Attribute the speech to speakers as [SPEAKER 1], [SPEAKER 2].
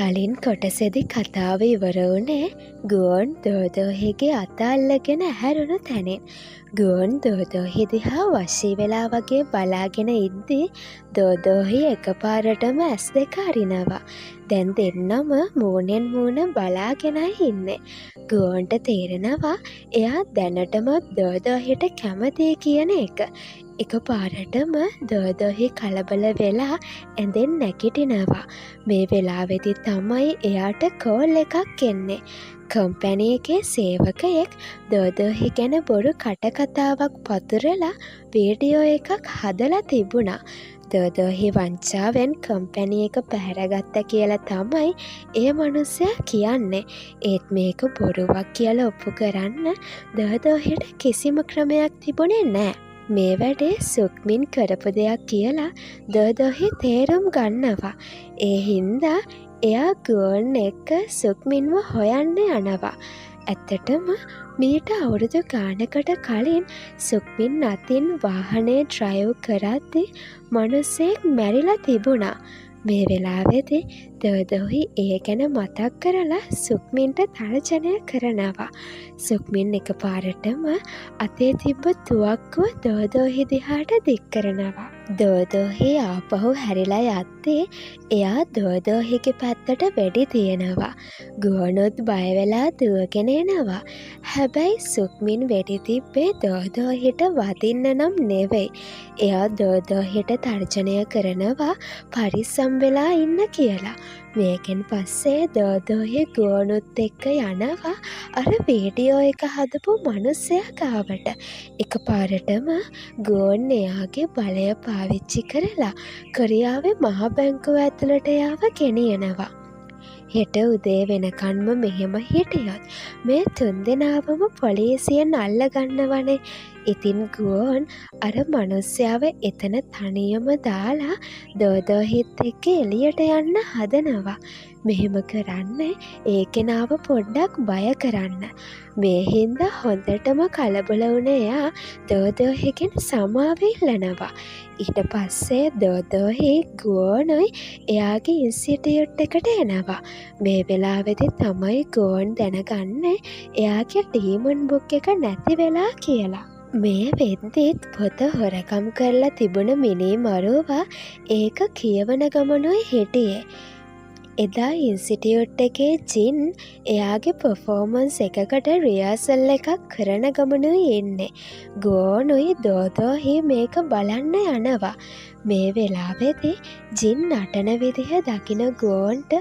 [SPEAKER 1] කලින් කොටසෙදි කතාව ඉවර වුණේ ගුවන් දෝදෝහිගේ අත අල්ලගෙන ඇහැරුණු තැනින්. ගුවන් දෝදෝහි දිහා වශී වෙලා වගේ බලාගෙන ඉද්දී දෝදෝහි එකපාරටම ඇස් දෙක අරිනවා. දැන් දෙන්නම මූණෙන් මූණ බලාගෙනයි ඉන්නේ. ගුවන්ට තේරෙනවා එයා දැනටමත් දෝදෝහිට කැමතියි කියන එක. එකපාරටම දෝදෝහි කලබල වෙලා ඇඳෙන් නැගිටිනවා. මේ වෙලාවෙදි තමයි එයාට කෝල් එකක් එන්නේ. කම්පැනි එකේ සේවකයෙක් දෝදෝහි ගැන බොරු කටකතාවක් පතුරලා වීඩියෝ එකක් හදලා තිබුණා. දෝදෝහි වංචාවෙන් කම්පැනි එක පැහැරගත්ත කියලා තමයි ඒ මනුස්සයා කියන්නේ. ඒත් මේක බොරුවක් කියලා ඔප්පු කරන්න දෝදෝහිට කිසිම ක්‍රමයක් තිබුණේ නෑ. මේ වැඩේ සුක්මින් කරපු දෙයක් කියලා දෝදෝහි තේරුම් ගන්නවා. ඒ හින්දා එයා ගුවන් එක්ක සුක්මින්ව හොයන්න යනවා. ඇත්තටම මීට අවුරුදු ගානකට කලින් සුක්මින් අතින් වාහනේ ඩ්‍රයිව් කරද්දි මනුස්සයෙක් මැරිලා තිබුණා. මේ වෙලාවේදී දෝදෝහි ඒ ගැන මතක් කරලා සුක්මින්ට තර්ජනය කරනවා. සුක්මින් එකපාරටම අතේ තිබ්බ තුවක්කුව දෝදෝහි දිහාට දික් කරනවා. දෝදෝහි ආපහු හැරිලා යද්දී එයා දෝදෝහිගේ පැත්තට වෙඩි තියනවා. ගුවනුත් බය වෙලා දුවගෙන එනවා. හැබැයි සුක්මින් වෙඩි තිබ්බේ දෝදෝහිට වදින්න නම් නෙවෙයි. එයා දෝදෝහිට තර්ජනය කරනවා පරිස්සම් වෙලා ඉන්න කියලා. මේකෙන් පස්සේ දෝදෝහි ගුවනුත් එක්ක යනවා අර වීඩියෝ එක හදපු මනුස්සයා ගාවට. එකපාරටම ගුවන් එයාගේ බලය පාවිච්චි කරලා කොරියාවේ මහ බැංකුව ඇතුළට එයාව ගෙනියනවා. හෙට උදේ වෙනකන්ම මෙහෙම හිටියොත් මේ තුන්දෙනාවම පොලිසියෙන් අල්ලගන්නවනේ. ඉතින් ගුවන් අර මනුස්සයාව එතන තනියම දාලා දෝදෝහිත් එක්ක එළියට යන්න හදනවා. මෙහෙම කරන්න ඒ කෙනාව පොඩ්ඩක් බය කරන්න. මේ හින්දා හොඳටම කලබල වුණ එයා දෝදෝහිගෙන් සමාව ඉල්ලනවා. ඊට පස්සේ දෝදෝහි ගුවනුයි එයාගේ ඉන්ස්ටිටියුට් එකට එනවා. මේ වෙලාවෙදි තමයි ගුවන් දැනගන්නේ එයාගේ ඩීමන් බුක් එක නැති වෙලා කියලා. මේ වෙද්දිත් පොත හොරකම් කරලා තිබුණ මිනී මරුවා ඒක කියවන ගමනුයි හිටියේ. එදා ඉන්ස්ටිටියුට් එකේ ජින් එයාගේ පර්ෆෝමන්ස් එකකට රියර්සල් එකක් කරන ගමනුයි එන්නේ. ගුවනුයි දෝදෝහි මේක බලන්න යනවා. මේ වෙලාවේදී ජින් නටන විදිහ දකින ගුවන්ට